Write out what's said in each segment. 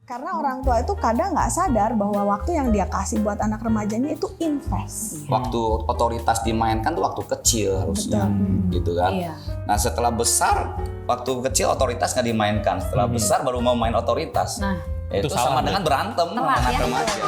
Karena orang tua itu kadang nggak sadar bahwa waktu yang dia kasih buat anak remajanya itu invest. Waktu otoritas dimainkan tuh waktu kecil harusnya, gitu kan. Iya. Nah setelah besar, waktu kecil otoritas nggak dimainkan. Setelah besar baru mau main otoritas. Nah, itu Itu sama salah, dengan berantem sama Telat, anak ya. remaja.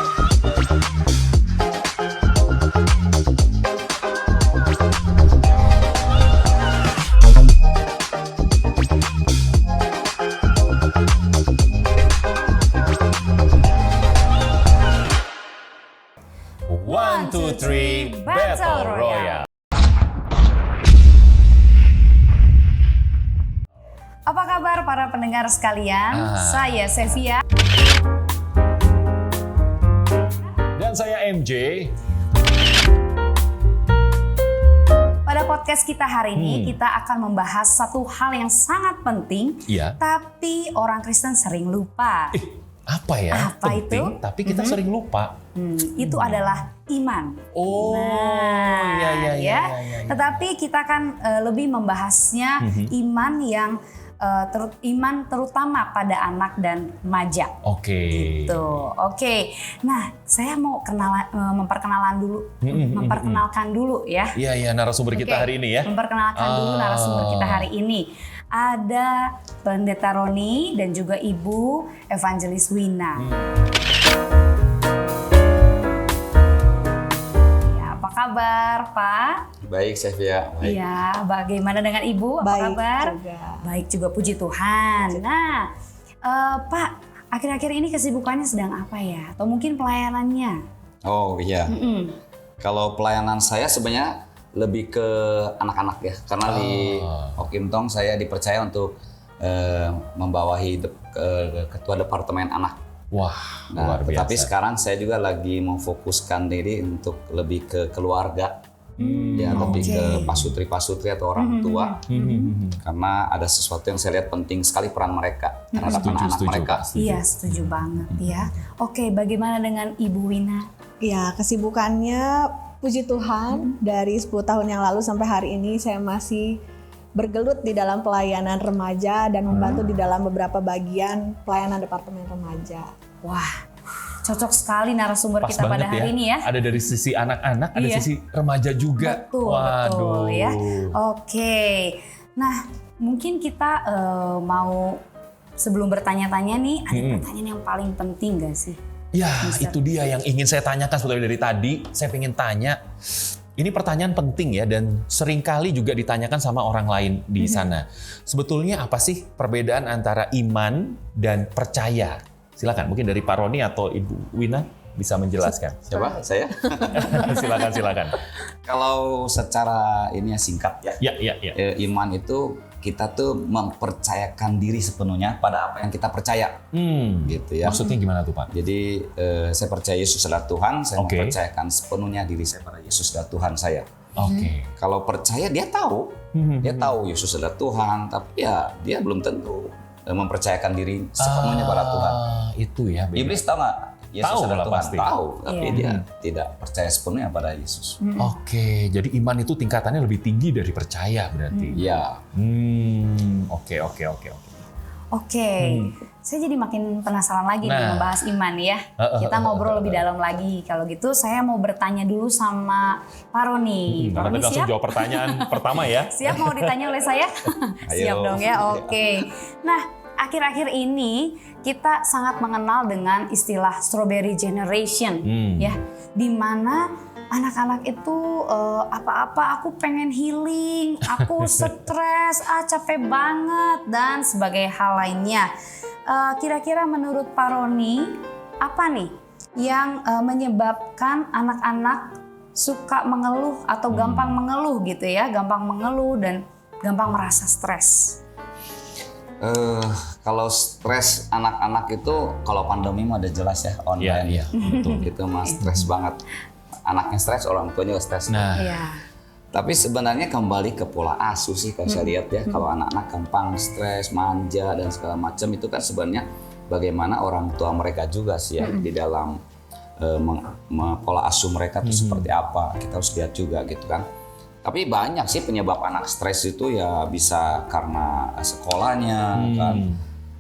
One, two, three, Battle Royale. apa kabar para pendengar sekalian? Saya Sevia. Dan saya MJ. Pada podcast kita hari ini kita akan membahas satu hal yang sangat penting, Iya. tapi orang Kristen sering lupa. Apa ya? Apa penting, itu? tapi kita sering lupa. Itu adalah iman. Oh, Nah, iya. ya. Tetapi kita kan lebih membahasnya iman yang iman terutama pada anak dan remaja. Oke. Tuh, oke. Nah, saya mau memperkenalkan dulu ya. Iya, narasumber kita Oke, hari ini ya. Memperkenalkan dulu narasumber kita hari ini. Ada Pendeta Roni dan juga Ibu Evangelis Wina. Ya, apa kabar, Pak? Baik Sevia, baik. Iya, bagaimana dengan Ibu? Apa Baik kabar? juga. Baik juga, puji Tuhan. Nah, Pak, akhir-akhir ini kesibukannya sedang apa ya? Atau mungkin pelayanannya? Oh iya. Kalau pelayanan saya sebenarnya lebih ke anak-anak ya, karena di Okim Tong saya dipercaya untuk membawahi ketua departemen anak. Wah, Nah, luar tetapi biasa. sekarang saya juga lagi memfokuskan diri untuk lebih ke keluarga, ya lebih ke pasutri-pasutri atau orang tua, karena ada sesuatu yang saya lihat penting sekali peran mereka terhadap anak-anak Setuju, mereka. Pak. Setuju. Iya, setuju banget ya. Oke, bagaimana dengan Ibu Wina? Ya, kesibukannya puji Tuhan dari 10 tahun yang lalu sampai hari ini saya masih bergelut di dalam pelayanan remaja dan membantu di dalam beberapa bagian pelayanan departemen remaja. Wah, cocok sekali narasumber Pas kita pada banget hari ini ya. Ada dari sisi anak-anak, ada Iya. sisi remaja juga. Betul, Waduh. betul ya. Oke, nah mungkin kita mau sebelum bertanya-tanya nih, ada pertanyaan yang paling penting gak sih? Ya, itu dia yang ingin saya tanyakan sebetulnya dari tadi. Saya pengen tanya, ini pertanyaan penting ya dan seringkali juga ditanyakan sama orang lain di sana. Sebetulnya apa sih perbedaan antara iman dan percaya? Silakan, mungkin dari Pak Roni atau Ibu Wina bisa menjelaskan. Coba saya. Silakan. Kalau secara ini ya singkat ya, Ya. iman itu kita tuh mempercayakan diri sepenuhnya pada apa yang kita percaya, gitu ya. Maksudnya gimana tuh Pak? Jadi saya percaya Yesus adalah Tuhan, saya Oke. mempercayakan sepenuhnya diri saya pada Yesus adalah Tuhan saya. Oke. Kalau percaya dia tahu Yesus adalah Tuhan, tapi ya dia belum tentu mempercayakan diri sepenuhnya pada Tuhan. Itu ya. beda. Iblis tahu nggak Yesus Tahu adalah lah Tuhan? pasti. Tahu, tapi Iya. dia tidak percaya sepenuhnya pada Yesus. Oke, jadi iman itu tingkatannya lebih tinggi dari percaya berarti. Ya, Oke. Oke, saya jadi makin penasaran lagi nih Nah. membahas iman ya. Kita ngobrol lebih dalam lagi. Kalau gitu saya mau bertanya dulu sama Pak Roni. Pak Roni Langsung siap? jawab pertanyaan pertama ya. Siap mau ditanya oleh saya? Siap Ayo. dong ya, oke. Nah, akhir-akhir ini kita sangat mengenal dengan istilah strawberry generation, ya, di mana anak-anak itu apa-apa aku pengen healing, aku stres, capek banget dan sebagai hal lainnya. Kira-kira menurut Pak Roni apa nih yang menyebabkan anak-anak suka mengeluh atau gampang mengeluh gitu ya, gampang mengeluh dan gampang merasa stres? kalau stres anak-anak itu kalau pandemi mah udah jelas ya online. Iya, betul. Itu mah stres banget. Anaknya stres, orang tuanya juga stres. Nah, Iya. Tapi sebenarnya kembali ke pola asuh sih kalau saya lihat ya. Kalau anak-anak gampang stres, manja dan segala macam itu kan sebenarnya bagaimana orang tua mereka juga sih ya di dalam pola asuh mereka itu seperti apa. Kita harus lihat juga gitu kan. Tapi banyak sih penyebab anak stres itu ya bisa karena sekolahnya kan.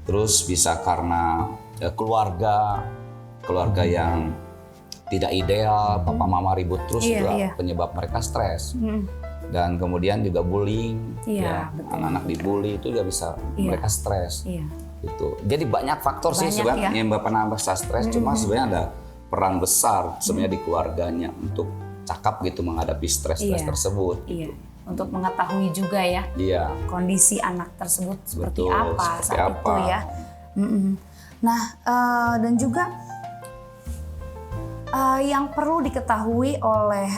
Terus bisa karena keluarga yang tidak ideal, papa mama ribut terus Iya, juga iya. penyebab mereka stres. Mm. Dan kemudian juga bullying, Iya, ya, betul. anak-anak dibully itu juga bisa Iya. mereka stres. Iya. Gitu. Jadi banyak faktor sih Banyak, sebenarnya ya. yang menyebabkan bisa stres. Cuma sebenarnya ada peran besar sebenarnya di keluarganya untuk cakap gitu menghadapi stres Iya. tersebut. Iya. Untuk mengetahui juga ya Iya. kondisi anak tersebut seperti Betul, apa seperti saat apa. itu ya. Mm-mm. Nah, dan juga yang perlu diketahui oleh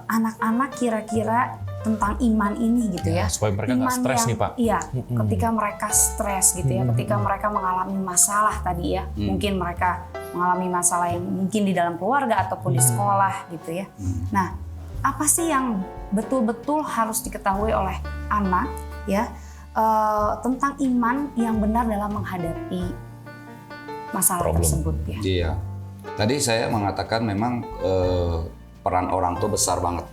anak-anak kira-kira tentang iman ini gitu ya. Supaya mereka nggak Iman stres yang- nih Pak. Iya, ketika mereka stres gitu ya, ketika mereka mengalami masalah tadi ya, mungkin mereka mengalami masalah yang mungkin di dalam keluarga ataupun di sekolah gitu ya. Nah, apa sih yang betul-betul harus diketahui oleh anak ya tentang iman yang benar dalam menghadapi masalah Problem. tersebut ya? Iya. Tadi saya mengatakan memang peran orang tua besar banget.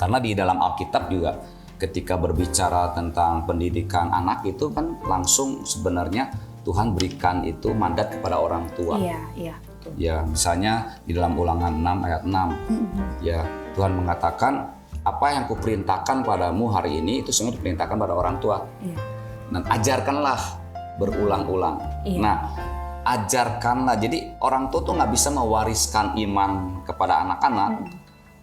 Karena di dalam Alkitab juga ketika berbicara tentang pendidikan anak itu kan langsung sebenarnya Tuhan berikan itu mandat kepada orang tua. Iya, iya, betul. Ya, misalnya di dalam Ulangan 6 ayat 6. Ya, Tuhan mengatakan apa yang kuperintahkan padamu hari ini itu semua diperintahkan pada orang tua. Iya. Dan ajarkanlah berulang-ulang. Iya. Nah, ajarkanlah. Jadi orang tua tuh nggak bisa mewariskan iman kepada anak-anak.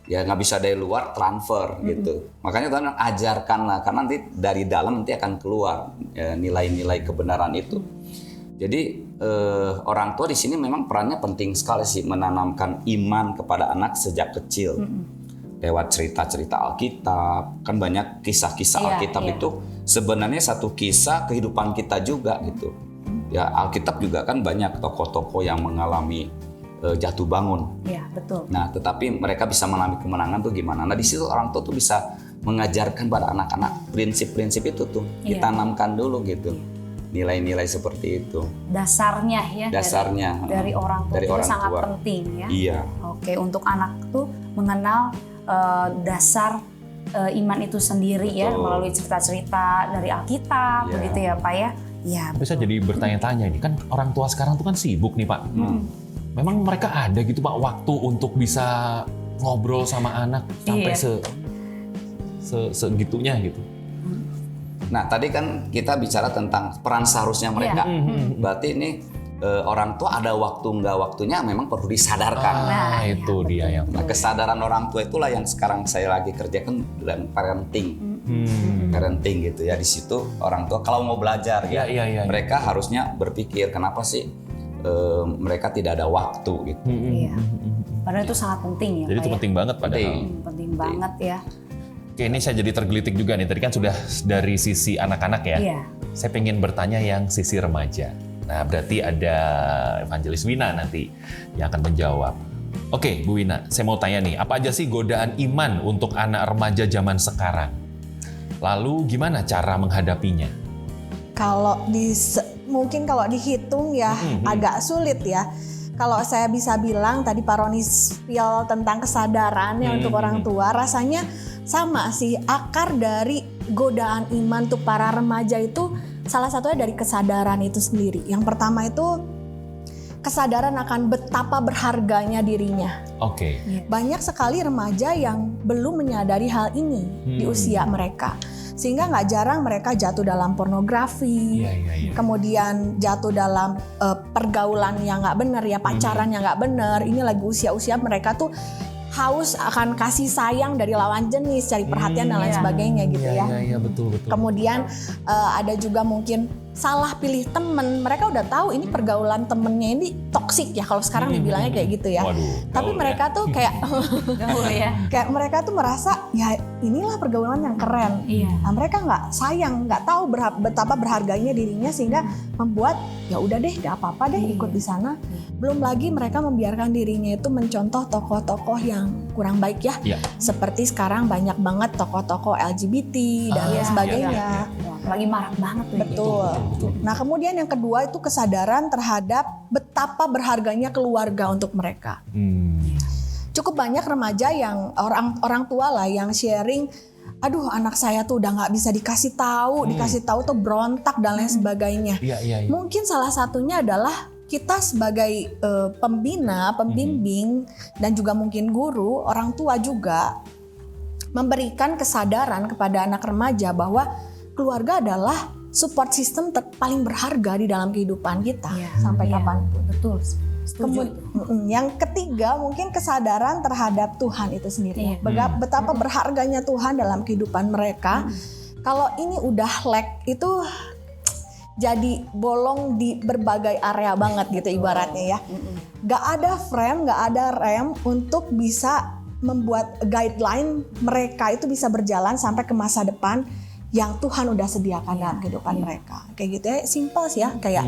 Ya nggak bisa dari luar transfer gitu. Makanya Tuhan bilang, ajarkanlah karena nanti dari dalam nanti akan keluar ya, nilai-nilai kebenaran itu. Jadi orang tua di sini memang perannya penting sekali sih menanamkan iman kepada anak sejak kecil. Lewat cerita-cerita Alkitab, kan banyak kisah-kisah Iya, Alkitab iya. itu sebenarnya satu kisah kehidupan kita juga gitu. Ya Alkitab juga kan banyak tokoh-tokoh yang mengalami jatuh bangun. Iya, betul. Nah, tetapi mereka bisa mengalami kemenangan tuh gimana? Nah, di situ orang tua tuh bisa mengajarkan pada anak-anak prinsip-prinsip itu tuh Iya. ditanamkan dulu gitu. Nilai-nilai seperti itu. Dasarnya ya. Dasarnya dari orang tua dari itu orang sangat tua. penting ya. Iya. Oke, untuk anak tuh mengenal dasar iman itu sendiri ya Betul. melalui cerita-cerita dari Alkitab Iya. begitu ya Pak ya. Iya. Tapi saya jadi bertanya-tanya ini kan orang tua sekarang tuh kan sibuk nih Pak. Memang mereka ada gitu Pak waktu untuk bisa ngobrol sama anak sampai Iya. segitunya gitu. Nah, tadi kan kita bicara tentang peran seharusnya mereka. Iya. Berarti ini orang tua ada waktu nggak waktunya memang perlu disadarkan. Nah, iya, Itu dia yang. Nah, kesadaran orang tua itulah yang sekarang saya lagi kerjakan dalam parenting. Parenting gitu ya. Di situ orang tua kalau mau belajar ya, Iya. mereka harusnya berpikir kenapa sih mereka tidak ada waktu gitu. Iya. Padahal itu sangat penting ya Jadi Pak itu ya. penting banget padahal. Penting. Penting banget ya. Oke, ini saya jadi tergelitik juga nih. Tadi kan sudah dari sisi anak-anak ya. Iya. Saya pengen bertanya yang sisi remaja. Nah, berarti ada Evangelis Wina nanti yang akan menjawab. Oke, Bu Wina, saya mau tanya nih, apa aja sih godaan iman untuk anak remaja zaman sekarang? Lalu gimana cara menghadapinya? Kalau mungkin kalau dihitung ya agak sulit ya. Kalau saya bisa bilang tadi Pak Roni spill tentang kesadaran ya untuk orang tua, rasanya sama sih, akar dari godaan iman untuk para remaja itu salah satunya dari kesadaran itu sendiri. Yang pertama itu kesadaran akan betapa berharganya dirinya. Oke. Banyak sekali remaja yang belum menyadari hal ini di usia mereka. Sehingga nggak jarang mereka jatuh dalam pornografi, Iya. kemudian jatuh dalam pergaulan yang nggak benar ya, pacaran yang nggak benar. Ini lagi usia-usia mereka tuh haus akan kasih sayang dari lawan jenis, cari perhatian dan lain Iya. sebagainya gitu ya. Iya, betul. Kemudian ada juga mungkin salah pilih temen. Mereka udah tahu ini pergaulan temennya ini toksik ya, kalau sekarang dibilangnya kayak gitu ya. Waduh, Tapi gaul mereka tuh kayak Gaul ya. kayak mereka tuh merasa ya inilah pergaulan yang keren. Iya. Nah, mereka nggak sayang, nggak tahu betapa berharganya dirinya sehingga membuat ya udah deh, nggak apa-apa deh ikut di sana. Belum lagi mereka membiarkan dirinya itu mencontoh tokoh-tokoh yang kurang baik ya. Iya. Seperti sekarang banyak banget tokoh-tokoh LGBT dan lain iya, sebagainya. Wah, lagi marak banget tuh. Betul. Nah, kemudian yang kedua itu kesadaran terhadap betapa berharganya keluarga untuk mereka. Cukup banyak remaja yang orang tua lah yang sharing, aduh anak saya tuh udah nggak bisa dikasih tahu tuh berontak dan lain sebagainya. Iya. Mungkin salah satunya adalah kita sebagai pembina, pembimbing, dan juga mungkin guru, orang tua juga memberikan kesadaran kepada anak remaja bahwa keluarga adalah support system paling berharga di dalam kehidupan kita sampai kapanpun. Betul. Setuju. Yang ketiga mungkin kesadaran terhadap Tuhan itu sendiri. Betapa berharganya Tuhan dalam kehidupan mereka. Kalau ini udah lag itu jadi bolong di berbagai area banget gitu ibaratnya ya. Gak ada frame, gak ada rem untuk bisa membuat guideline mereka itu bisa berjalan sampai ke masa depan yang Tuhan udah sediakan dalam kehidupan mereka. Kayak gitu ya, simpel sih ya. Kayak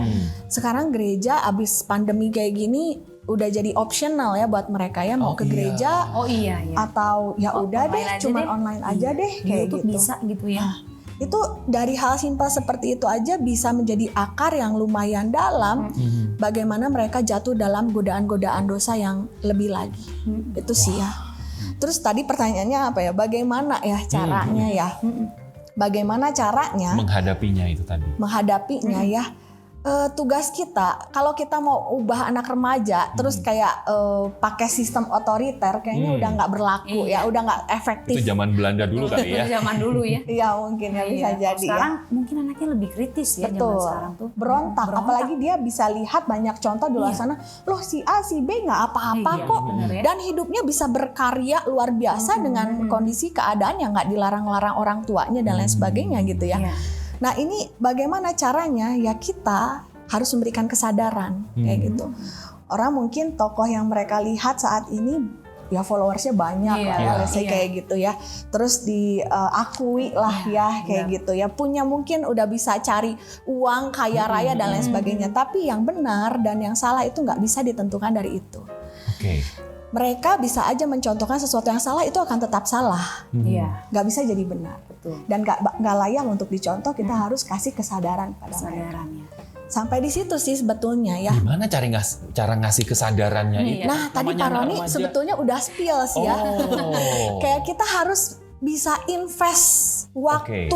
sekarang gereja abis pandemi kayak gini udah jadi optional ya buat mereka ya, mau ke gereja atau ya udah deh cuman online aja deh kayak YouTube gitu. bisa gitu ya. Nah, itu dari hal simpel seperti itu aja bisa menjadi akar yang lumayan dalam bagaimana mereka jatuh dalam godaan-godaan dosa yang lebih lagi. Itu sih ya. Terus tadi pertanyaannya apa ya? Bagaimana ya caranya ya? Bagaimana caranya menghadapinya itu tadi? Menghadapinya ya. Tugas kita kalau kita mau ubah anak remaja terus kayak pakai sistem otoriter kayaknya udah nggak berlaku ya, udah nggak efektif. Itu zaman Belanda dulu kali ya. Zaman dulu ya. Iya mungkin ya bisa jadi. Sekarang mungkin anaknya lebih kritis ya. Betul. Zaman sekarang tuh. Berontak. Apalagi dia bisa lihat banyak contoh di luar sana. Loh si A si B nggak apa-apa kok. Bener ya. Dan hidupnya bisa berkarya luar biasa dengan kondisi keadaan yang nggak dilarang-larang orang tuanya dan lain sebagainya gitu ya. Nah ini bagaimana caranya ya kita harus memberikan kesadaran kayak gitu. Orang mungkin tokoh yang mereka lihat saat ini ya followersnya banyak lah ya, kayak gitu ya. Terus diakui lah ya kayak gitu ya. Punya mungkin udah bisa cari uang kaya raya dan lain sebagainya. Tapi yang benar dan yang salah itu nggak bisa ditentukan dari itu. Mereka bisa aja mencontohkan sesuatu yang salah itu akan tetap salah. Nggak bisa jadi benar. Dan nggak layak untuk dicontoh, kita harus kasih kesadaran pada mereka. Sampai di situ sih sebetulnya ya. Gimana cara ngasih kesadarannya itu? Nah tadi Pak Roni sebetulnya udah spill sih ya. Kayak kita harus bisa invest waktu.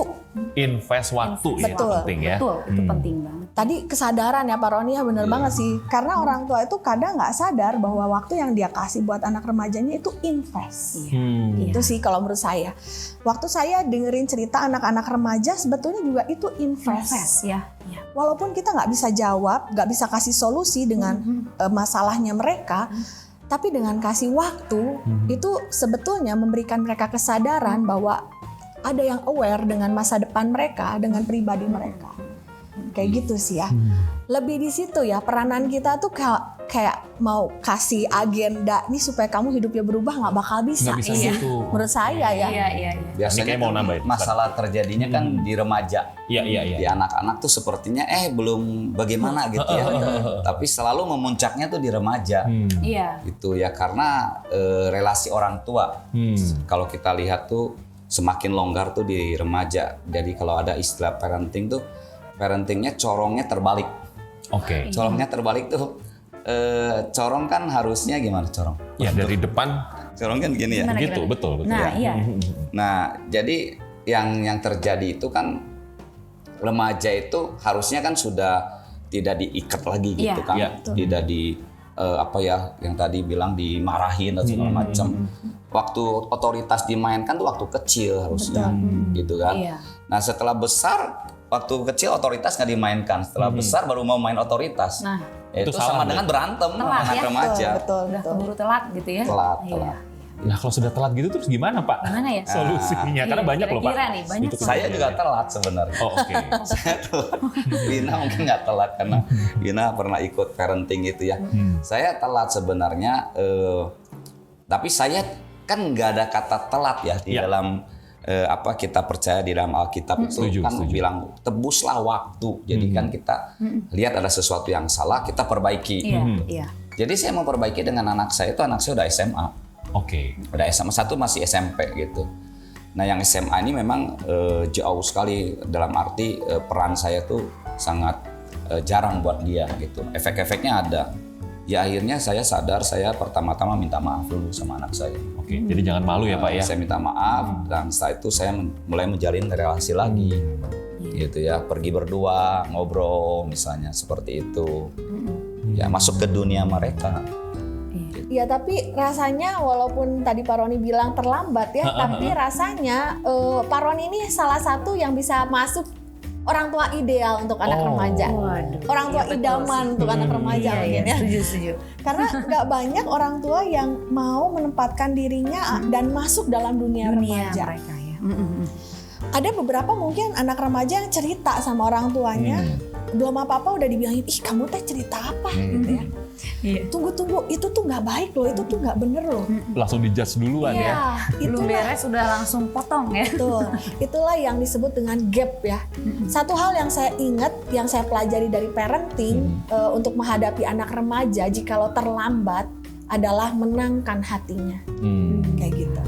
Invest waktu ya, itu penting ya. Betul, itu penting banget. Tadi kesadaran ya Pak Roni ya bener banget sih. Karena orang tua itu kadang nggak sadar bahwa waktu yang dia kasih buat anak remajanya itu invest. Itu sih kalau menurut saya. Waktu saya dengerin cerita anak-anak remaja sebetulnya juga itu invest. Walaupun kita nggak bisa jawab, nggak bisa kasih solusi dengan masalahnya mereka, tapi dengan kasih waktu itu sebetulnya memberikan mereka kesadaran bahwa ada yang aware dengan masa depan mereka, dengan pribadi mereka. Kayak gitu sih ya. Lebih di situ ya, peranan kita tuh kayak mau kasih agenda nih supaya kamu hidupnya berubah nggak bakal bisa. Nggak bisa gitu. Menurut saya ya. Biasanya mau nambahin, masalah terjadinya kan di remaja. Di Iya. anak-anak tuh sepertinya belum bagaimana gitu ya. Tapi selalu memuncaknya tuh di remaja. Gitu ya, karena relasi orang tua. Kalau kita lihat tuh semakin longgar tuh di remaja. Jadi kalau ada istilah parenting tuh, parentingnya corongnya terbalik. Corongnya terbalik tuh, corong kan harusnya gimana corong? Ya dari depan. Corong kan gini ya. Gitu, betul. Nah, Nah, jadi yang terjadi itu kan remaja itu harusnya kan sudah tidak diikat lagi gitu kan, tidak di yang tadi bilang dimarahin dan segala macam. Waktu otoritas dimainkan tuh waktu kecil harusnya, gitu kan. Nah setelah besar, waktu kecil otoritas nggak dimainkan, setelah besar baru mau main otoritas. Itu sama dengan berantem anak remaja. Udah keburu telat gitu ya. Telat. Nah kalau sudah telat gitu terus gimana Pak? Gimana ya? Solusinya? Karena banyak loh Pak. Nih, banyak Saya juga telat sebenarnya. Saya telat. Wina mungkin nggak telat karena Wina pernah ikut parenting itu ya. Saya telat sebenarnya, tapi saya kan nggak ada kata telat ya di dalam kita percaya di dalam Alkitab itu kan bilang tebuslah waktu. Jadi kan kita lihat ada sesuatu yang salah, kita perbaiki. Jadi saya mau perbaiki dengan anak saya udah SMA. Udah SMA 1 masih SMP gitu. Nah yang SMA ini memang jauh sekali dalam arti peran saya tuh sangat jarang buat dia gitu. Efek-efeknya ada. Ya akhirnya saya sadar, saya pertama-tama minta maaf dulu sama anak saya. Jadi jangan malu ya Pak ya. Saya minta maaf dan setelah itu saya mulai menjalin relasi lagi. Gitu ya, pergi berdua, ngobrol misalnya seperti itu. ya masuk ke dunia mereka. Ya tapi rasanya walaupun tadi Pak Roni bilang terlambat ya, tapi rasanya Pak Roni ini salah satu yang bisa masuk orang tua ideal untuk anak remaja. Waduh, orang tua idaman untuk anak remaja mungkin ya. Setuju. Karena nggak banyak orang tua yang mau menempatkan dirinya dan masuk dalam dunia remaja. Mereka ya. Ada beberapa mungkin anak remaja yang cerita sama orang tuanya, belum apa-apa udah dibilangin, ih kamu teh cerita apa gitu ya. Iya. Tunggu, itu tuh nggak baik loh, itu tuh nggak bener loh. Langsung dijudge duluan ya. Belum beres sudah langsung potong ya. Betul, itulah yang disebut dengan gap ya. Satu hal yang saya ingat, yang saya pelajari dari parenting untuk menghadapi anak remaja jikalau terlambat adalah menangkan hatinya, kayak gitu.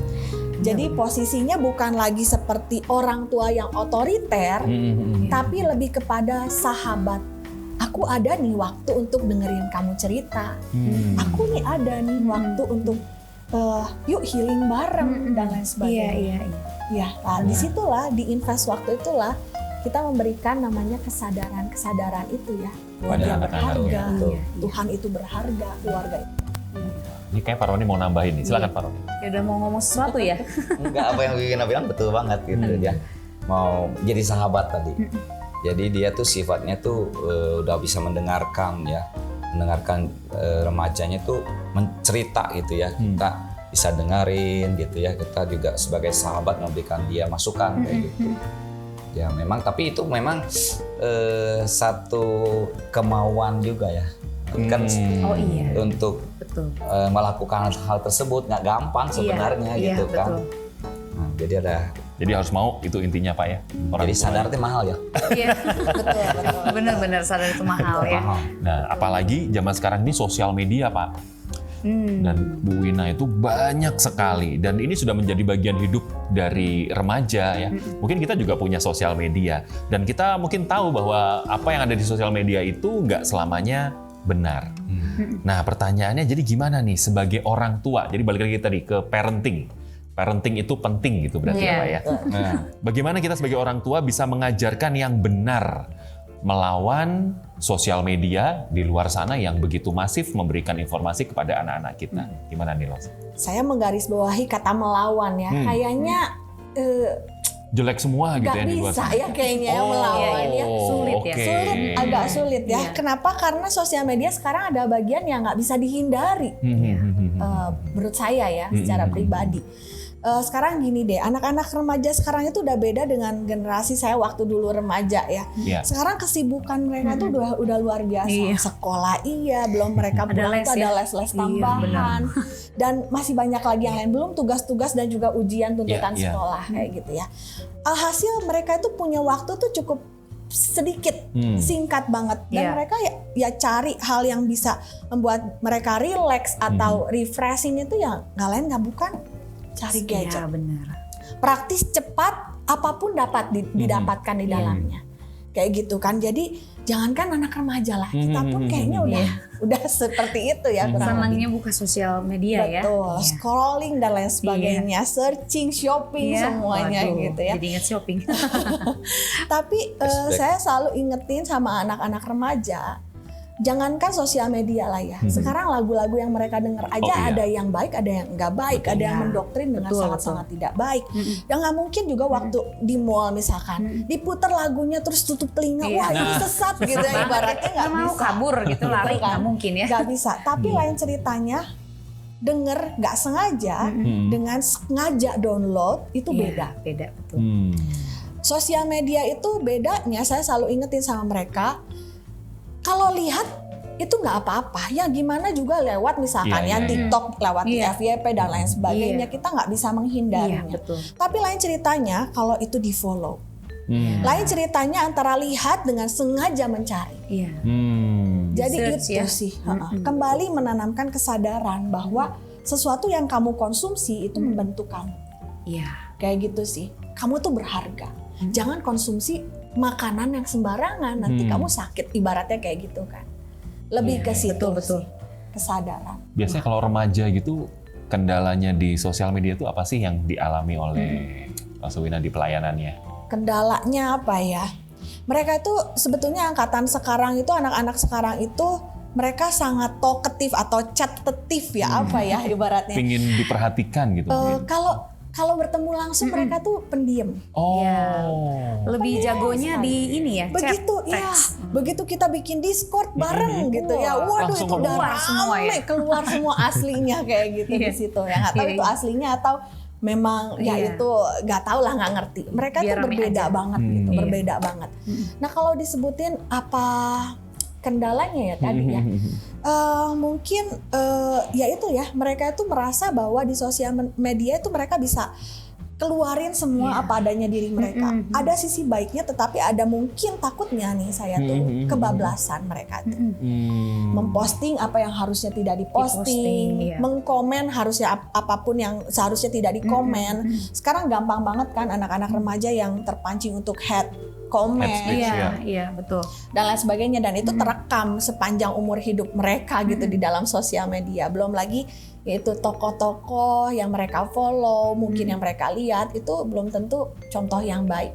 Jadi posisinya bukan lagi seperti orang tua yang otoriter, tapi lebih kepada sahabat. Aku ada nih waktu untuk dengerin kamu cerita. Aku nih ada nih waktu untuk yuk healing bareng dan lain sebagainya. Ya, nah, disitulah di invest waktu itulah kita memberikan namanya kesadaran itu ya. Bahwa dia berharga, Tuhan itu berharga, keluarga itu. Ini kayak Pak Roni mau nambahin nih, silakan Pak Roni. Ya udah mau ngomong sesuatu ya. Enggak, apa yang Gina bilang betul banget gitu dia. Mau jadi sahabat tadi. Jadi dia tuh sifatnya tuh udah bisa mendengarkan ya. Mendengarkan remajanya tuh mencerita gitu ya. Kita bisa dengerin gitu ya. Kita juga sebagai sahabat memberikan dia masukan kayak gitu. Ya memang, tapi itu memang satu kemauan juga ya. Kan untuk melakukan hal tersebut nggak gampang sebenarnya gitu kan. Nah, jadi harus mau, itu intinya Pak ya. Jadi sadar itu mahal ya. Iya, betul. Benar-benar sadar itu mahal ya. Nah, apalagi zaman sekarang ini sosial media Pak. Dan Bu Wina itu banyak sekali, dan ini sudah menjadi bagian hidup dari remaja ya. Mungkin kita juga punya sosial media, dan kita mungkin tahu bahwa apa yang ada di sosial media itu nggak selamanya benar. Nah, pertanyaannya jadi gimana nih sebagai orang tua? Jadi balik lagi tadi ke parenting. Parenting itu penting gitu berarti ya Pak ya. Nah, bagaimana kita sebagai orang tua bisa mengajarkan yang benar melawan sosial media di luar sana yang begitu masif memberikan informasi kepada anak-anak kita? Gimana nih Los? Saya menggarisbawahi kata melawan ya. Kayaknya jelek semua gitu ya di luar bisa sana. ya kayaknya melawan ya. Sulit ya. Agak sulit ya. Kenapa? Karena sosial media sekarang ada bagian yang nggak bisa dihindari. Menurut saya ya, secara pribadi. Sekarang gini deh, anak-anak remaja sekarang itu udah beda dengan generasi saya waktu dulu remaja ya. Sekarang kesibukan mereka tuh udah luar biasa. Sekolah belum mereka pulang tuh ada les-les tambahan. Dan masih banyak lagi yang lain, belum tugas-tugas dan juga ujian tuntutan sekolah kayak gitu ya. Alhasil mereka itu punya waktu tuh cukup sedikit, singkat banget, dan mereka ya cari hal yang bisa membuat mereka relax atau refreshing itu ya nggak lain nggak bukan cari gadget. Ya, benar. Praktis, cepat, apapun dapat didapatkan di dalamnya. Kayak gitu kan. Jadi jangankan anak remaja lah, kita pun kayaknya udah seperti itu ya. Senangnya buka sosial media ya. Betul, scrolling dan lain sebagainya, searching, shopping semuanya gitu ya. Jadi ingat shopping. Tapi saya selalu ingetin sama anak-anak remaja, jangankan sosial media lah ya. Sekarang lagu-lagu yang mereka denger aja ada yang baik, ada yang nggak baik, ada yang mendoktrin dengan sangat-sangat tidak baik. Dan nggak mungkin juga waktu di mall misalkan diputar lagunya terus tutup telinga, wah ini sesat gitu ya, ibaratnya nggak mau bisa. kabur gitu lari nggak mungkin ya. Nggak bisa. Tapi lain ceritanya denger nggak sengaja dengan sengaja download itu beda. Beda betul. Sosial media itu bedanya, saya selalu ingetin sama mereka. Kalau lihat itu nggak apa-apa, ya gimana juga lewat misalkan TikTok, lewat FYP dan lain sebagainya, kita nggak bisa menghindarinya. Tapi lain ceritanya kalau itu di follow, lain ceritanya antara lihat dengan sengaja mencari. Jadi search, itu sih kembali menanamkan kesadaran bahwa sesuatu yang kamu konsumsi itu membentuk kamu. Kayak gitu sih, kamu tuh berharga. Jangan konsumsi makanan yang sembarangan, nanti kamu sakit, ibaratnya kayak gitu kan. Lebih ke situ sih, kesadaran. Biasanya kalau remaja gitu, kendalanya di sosial media itu apa sih yang dialami oleh Mas Wina di pelayanannya? Kendalanya apa ya? Mereka itu sebetulnya angkatan sekarang itu, anak-anak sekarang itu mereka sangat talkative atau chattetive ya apa ya ibaratnya. Pingin diperhatikan gitu. mungkin. Kalau bertemu langsung mereka tuh pendiam. Oh. Iya. Lebih jagonya di ini ya, chat, Begitu ya, teks. begitu kita bikin Discord bareng gitu ya, waduh Langsung itu udah keluar semua ya. keluar semua aslinya kayak gitu di situ ya. Nggak tahu Iya, itu iya. aslinya atau memang ya Iya. itu nggak tahu lah, nggak ngerti. Mereka Biar tuh rame berbeda aja. banget gitu, Iya. berbeda banget. Nah kalau disebutin apa kendalanya ya tadi ya, mungkin ya itu ya, mereka itu merasa bahwa di sosial media itu mereka bisa keluarin semua apa adanya diri mereka. Ada sisi baiknya, tetapi ada mungkin takutnya nih saya tuh kebablasan mereka tuh. Memposting apa yang harusnya tidak Diposting, diposting, iya. mengkomen harusnya apapun yang seharusnya tidak dikomen. Sekarang gampang banget kan anak-anak remaja yang terpancing untuk hate komen Hate speech. Iya, iya betul. dan lain sebagainya, dan itu terekam sepanjang umur hidup mereka gitu di dalam sosial media. Belum lagi yaitu tokoh-tokoh yang mereka follow, mungkin yang mereka lihat itu belum tentu contoh yang baik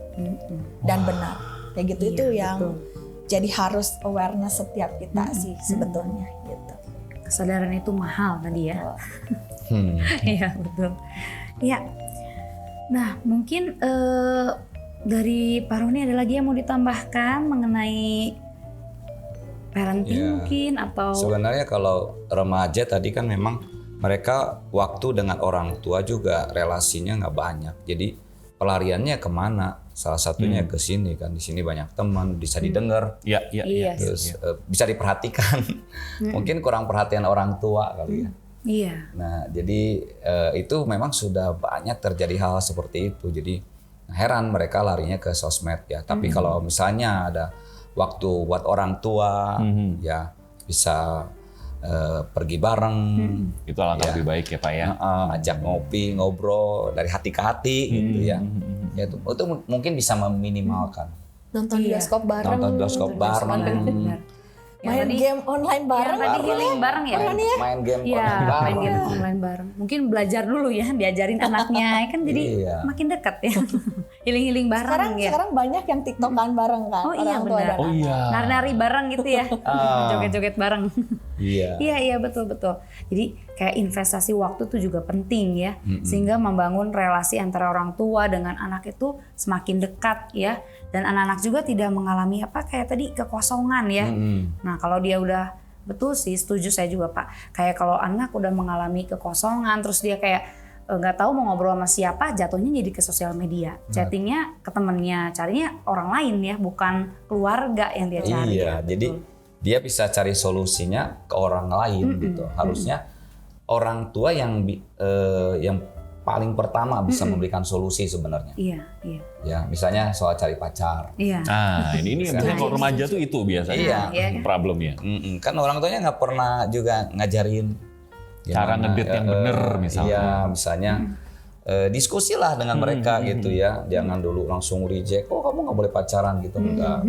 dan benar. Kayak gitu Iya, itu yang betul. jadi harus awareness setiap kita sih sebetulnya gitu. Kesadaran itu mahal tadi ya. Hmm. Iya betul. Iya. Nah mungkin dari Pak Roni ada lagi yang mau ditambahkan mengenai parenting Ya. mungkin atau Sebenarnya kalau remaja tadi kan memang mereka waktu dengan orang tua juga relasinya nggak banyak. Jadi pelariannya kemana? Salah satunya ke sini kan. Di sini banyak teman, bisa didengar, Iya, iya, iya. Iya. terus bisa diperhatikan. Mungkin kurang perhatian orang tua kali ya. Iya. Nah, jadi itu memang sudah banyak terjadi hal seperti itu. Jadi heran mereka larinya ke sosmed ya. Tapi kalau misalnya ada waktu buat orang tua, ya bisa pergi bareng, Itu alangkah Ya. lebih baik ya Pak ya. ajak ngopi, ngobrol dari hati ke hati gitu ya. Ya itu mungkin bisa meminimalkan. Nonton Iya. bioskop bareng, Nonton bioskop bareng, Benar. Yang main tadi- game online Yang bareng. tadi healing bareng ya. main game Iya, online main bareng. game online bareng. Mungkin belajar dulu ya, diajarin anaknya, kan jadi Iya. makin dekat ya. Healing bareng Sekarang ya. sekarang banyak yang TikTokan bareng kan, Oh iya, orang tua benar. dan Oh anak. iya. Nari-nari bareng gitu ya. Joget-joget bareng. Iya. Iya betul. Jadi kayak investasi waktu tuh juga penting ya, sehingga membangun relasi antara orang tua dengan anak itu semakin dekat ya, dan anak-anak juga tidak mengalami apa kayak tadi kekosongan ya. Nah kalau dia udah betul sih, setuju saya juga Pak. Kayak kalau anak udah mengalami kekosongan, terus dia kayak nggak tahu mau ngobrol sama siapa, jatuhnya jadi ke sosial media, chattingnya ke temennya, carinya orang lain ya, bukan keluarga yang dia cari. Iya, jadi dia bisa cari solusinya ke orang lain gitu. Harusnya orang tua yang paling pertama bisa memberikan solusi sebenarnya. Iya. Ya, misalnya soal cari pacar. Iya. Nah, ini biasanya kalau remaja tuh itu biasanya Iya. problemnya. Kan orang tuanya nggak pernah juga ngajarin Cara ngedit yang bener misalnya. Iya, misalnya diskusilah dengan mereka gitu ya. Jangan dulu langsung reject. Oh kamu nggak boleh pacaran gitu, enggak.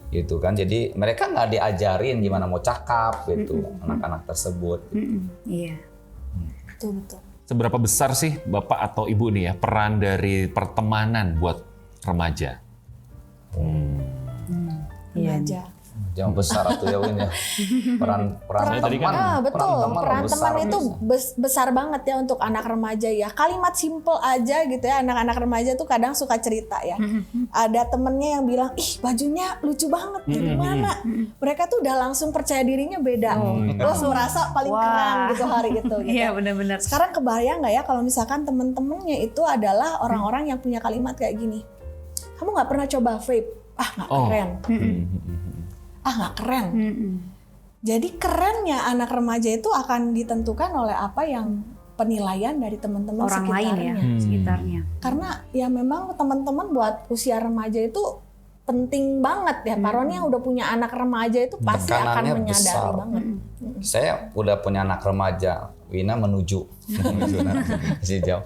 Gitu kan. Jadi mereka nggak diajarin gimana mau cakap gitu anak-anak tersebut. Iya. Betul. Seberapa besar sih Bapak atau Ibu nih ya peran dari pertemanan buat remaja? Remaja. Jangan besar atau ya Win ya. Peran Saya tadi teman. kan- Betul. Peran besar teman itu bisa. besar banget ya untuk anak remaja ya. Kalimat simple aja gitu ya. Anak-anak remaja tuh kadang suka cerita ya. Ada temennya yang bilang, ih bajunya lucu banget, dari mana? Mereka tuh udah langsung percaya dirinya beda. Terus merasa paling Wah. keren gitu hari itu. Gitu. Iya benar-benar. Sekarang kebayang nggak ya kalau misalkan temen-temennya itu adalah orang-orang yang punya kalimat kayak gini. Kamu nggak pernah coba vape? Ah nggak keren. Ah nggak keren. Jadi kerennya anak remaja itu akan ditentukan oleh apa yang penilaian dari teman-teman Orang lain sekitarnya. ya sekitarnya. Karena ya memang teman-teman buat usia remaja itu penting banget ya. Pak Roni yang udah punya anak remaja itu pasti akan Tekanannya menyadari besar. banget. Saya udah punya anak remaja, Wina menuju masih jauh.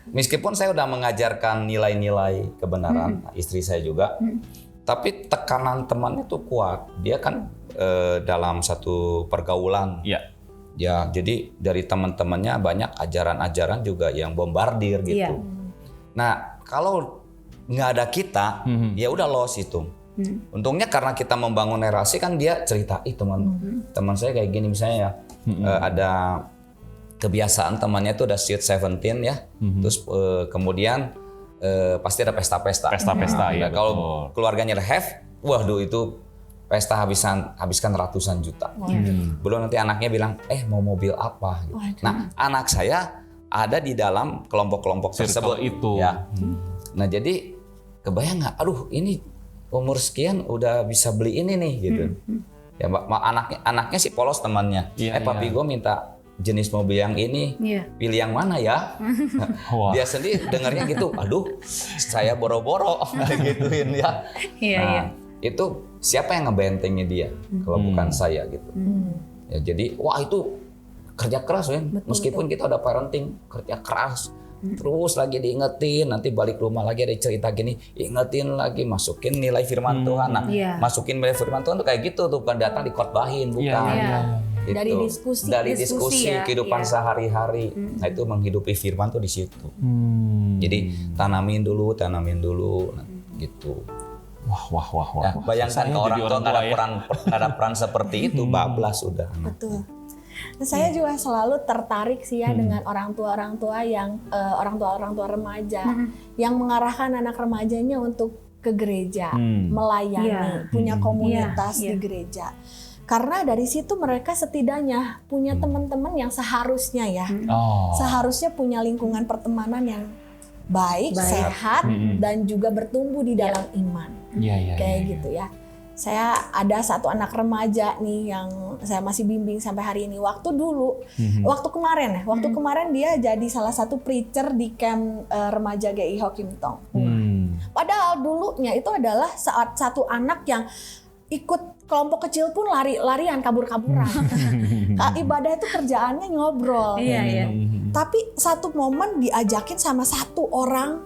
Meskipun saya udah mengajarkan nilai-nilai kebenaran, istri saya juga, tapi tekanan temannya tuh kuat. Dia kan dalam satu pergaulan, Iya. ya jadi dari teman-temannya banyak ajaran-ajaran juga yang bombardir gitu. Iya. Nah kalau nggak ada kita, ya udah lost itu. Untungnya karena kita membangun narasi kan dia cerita, teman saya kayak gini misalnya ya, ada kebiasaan temannya itu udah sweet 17 ya, terus kemudian pasti ada pesta-pesta. Pesta-pesta, ya, Kalau betul. keluarganya ada have, waduh itu pesta habiskan ratusan juta. Belum nanti anaknya bilang, mau mobil apa? Gitu. Nah, anak saya ada di dalam kelompok-kelompok tersebut itu. ya. Nah, jadi kebayang nggak? Aduh, ini umur sekian udah bisa beli ini nih gitu. Ya, anaknya sih polos temannya. Papi gue minta jenis mobil yang ini, pilih yang mana ya? Dia sendiri dengarnya gitu, aduh, saya boro-boro gituin ya. Nah, itu siapa yang ngebentengnya dia kalau bukan saya gitu. Ya, jadi wah itu kerja keras ya. Meskipun kita udah parenting, kerja keras. Terus lagi diingetin, nanti balik rumah lagi ada cerita gini, ingetin lagi, masukin nilai firman Tuhan. Nah, masukin nilai firman Tuhan tuh kayak gitu tuh, bukan datang dikhotbahin, bukan. Gitu. Dari diskusi kehidupan sehari-hari. Nah, itu menghidupi firman tuh di situ. Jadi tanamin dulu nah, gitu. Wah. Ya, bayangkan ke orang tua ada peran seperti itu, bablas sudah. Betul. Nah, saya juga selalu tertarik sih ya dengan orang tua yang orang tua remaja yang mengarahkan anak remajanya untuk ke gereja, melayani, punya komunitas di gereja. Karena dari situ mereka setidaknya punya teman-teman yang seharusnya seharusnya punya lingkungan pertemanan yang baik, sehat, dan juga bertumbuh di dalam iman. Kayak gitu ya. Saya ada satu anak remaja nih yang saya masih bimbing sampai hari ini. Waktu kemarin dia jadi salah satu preacher di camp remaja GI Hokim Tong. Padahal dulunya itu adalah saat satu anak yang ikut kelompok kecil pun lari-larian, kabur-kaburan. Ibadah itu kerjaannya ngobrol. Tapi satu momen diajakin sama satu orang,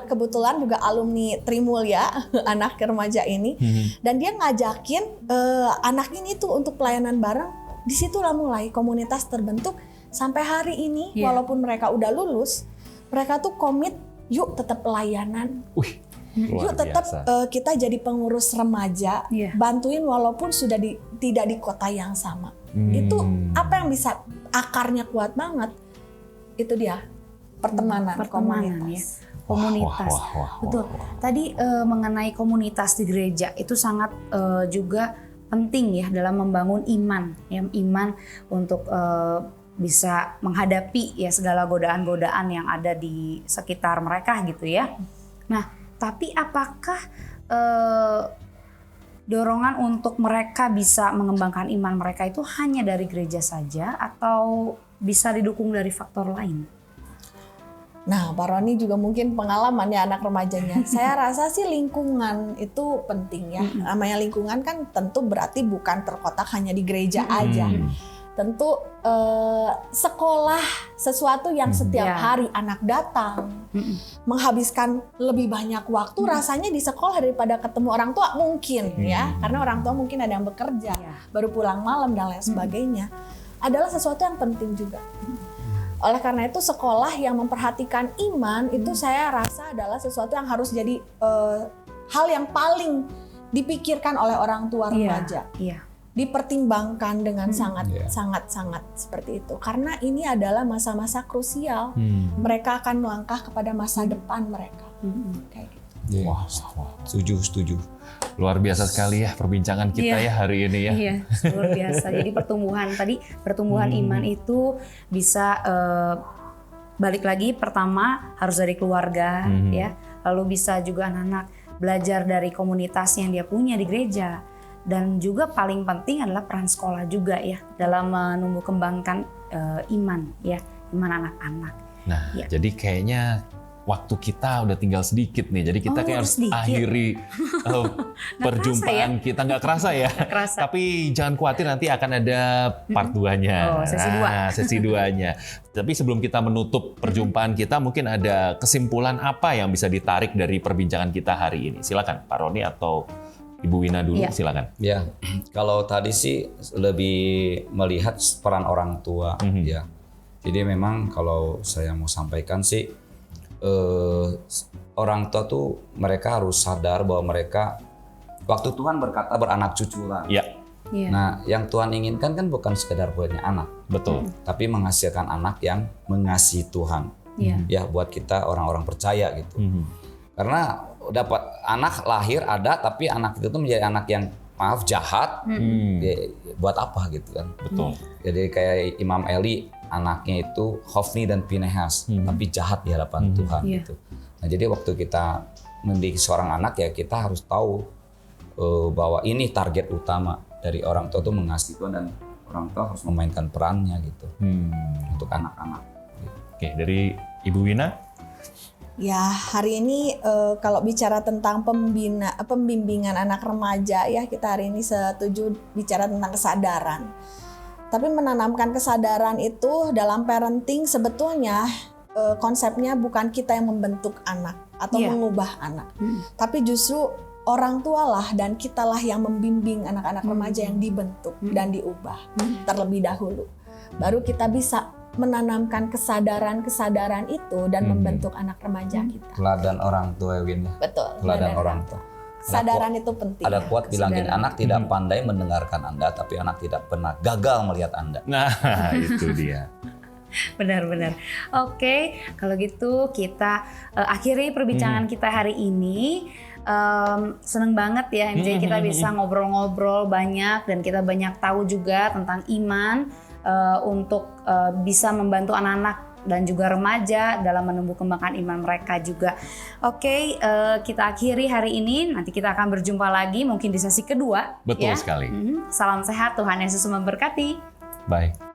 kebetulan juga alumni Trimul ya, anak remaja ini, dan dia ngajakin anak ini tuh untuk pelayanan bareng. Disitulah mulai komunitas terbentuk sampai hari ini, walaupun mereka udah lulus, mereka tuh komit, yuk tetap pelayanan. Yuk tetap kita jadi pengurus remaja, bantuin walaupun sudah tidak di kota yang sama. Itu apa yang bisa akarnya kuat banget. Itu dia pertemanan komunitas. Komunitas. Betul. Tadi mengenai komunitas di gereja itu sangat juga penting ya dalam membangun iman, iman untuk bisa menghadapi ya segala godaan-godaan yang ada di sekitar mereka gitu ya. Nah, tapi apakah dorongan untuk mereka bisa mengembangkan iman mereka itu hanya dari gereja saja atau bisa didukung dari faktor lain? Nah, Pak Roni juga mungkin pengalaman ya anak remajanya. Saya rasa sih lingkungan itu penting ya. Namanya lingkungan kan tentu berarti bukan terkotak hanya di gereja aja. Tentu sekolah sesuatu yang setiap hari anak datang, menghabiskan lebih banyak waktu rasanya di sekolah daripada ketemu orang tua mungkin ya, karena orang tua mungkin ada yang bekerja, baru pulang malam dan lain sebagainya, adalah sesuatu yang penting juga. Oleh karena itu sekolah yang memperhatikan iman itu saya rasa adalah sesuatu yang harus jadi hal yang paling dipikirkan oleh orang tua remaja. Dipertimbangkan dengan sangat seperti itu, karena ini adalah masa-masa krusial. Mereka akan melangkah kepada masa depan mereka. Kayak gitu. Wah. Setuju. Luar biasa sekali ya perbincangan kita ya hari ini ya. Iya, luar biasa. Jadi pertumbuhan iman itu bisa balik lagi pertama harus dari keluarga ya, lalu bisa juga anak-anak belajar dari komunitas yang dia punya di gereja. Dan juga paling penting adalah peran sekolah juga ya dalam menumbuh kembangkan iman anak-anak. Nah, jadi kayaknya waktu kita udah tinggal sedikit nih, jadi kita kayak harus akhiri perjumpaan kita. Nggak kerasa ya. Tapi jangan khawatir, nanti akan ada part 2-nya. Sesi 2-nya. Tapi sebelum kita menutup perjumpaan kita, mungkin ada kesimpulan apa yang bisa ditarik dari perbincangan kita hari ini? Silakan Pak Roni atau Ibu Wina dulu, silakan. Ya, kalau tadi sih lebih melihat peran orang tua ya. Jadi memang kalau saya mau sampaikan sih, orang tua tuh mereka harus sadar bahwa mereka waktu Tuhan berkata beranak cucuran. Ya, Iya. Nah, yang Tuhan inginkan kan bukan sekedar punya anak, betul. tapi menghasilkan anak yang mengasihi Tuhan. Iya. Ya, buat kita orang-orang percaya gitu. Mhm. Karena dapat anak lahir ada, tapi anak itu tuh menjadi anak yang maaf jahat. Ya, buat apa gitu kan? Betul. Jadi kayak Imam Eli, anaknya itu Hofni dan Pinehas, tapi jahat di hadapan Tuhan Iya. gitu. Nah, jadi waktu kita mendidik seorang anak ya kita harus tahu bahwa ini target utama dari orang tua itu mengasihi Tuhan, dan orang tua harus memainkan perannya gitu untuk anak-anak. Oke, dari Ibu Wina. Ya, hari ini kalau bicara tentang pembimbingan anak remaja ya, kita hari ini setuju bicara tentang kesadaran. Tapi menanamkan kesadaran itu dalam parenting sebetulnya konsepnya bukan kita yang membentuk anak atau Iya. mengubah anak. Tapi justru orang tua lah dan kita lah yang membimbing anak-anak remaja yang dibentuk dan diubah terlebih dahulu. Baru kita bisa menanamkan kesadaran-kesadaran itu dan membentuk anak remaja kita. Teladan orang tua ya, Win. Betul. Teladan orang tua. Kesadaran itu penting. Ada quote bilang gini, Kesadaran. anak tidak pandai mendengarkan Anda, tapi anak tidak pernah gagal melihat Anda. Nah, itu dia. Benar-benar. Oke, kalau gitu kita akhiri perbincangan kita hari ini. Seneng banget ya MJ, kita bisa ngobrol-ngobrol banyak dan kita banyak tahu juga tentang iman untuk bisa membantu anak-anak dan juga remaja dalam menumbuh kembangkan iman mereka juga. Oke, kita akhiri hari ini. Nanti kita akan berjumpa lagi mungkin di sesi kedua. Betul ya. sekali. Salam sehat, Tuhan Yesus memberkati. Bye.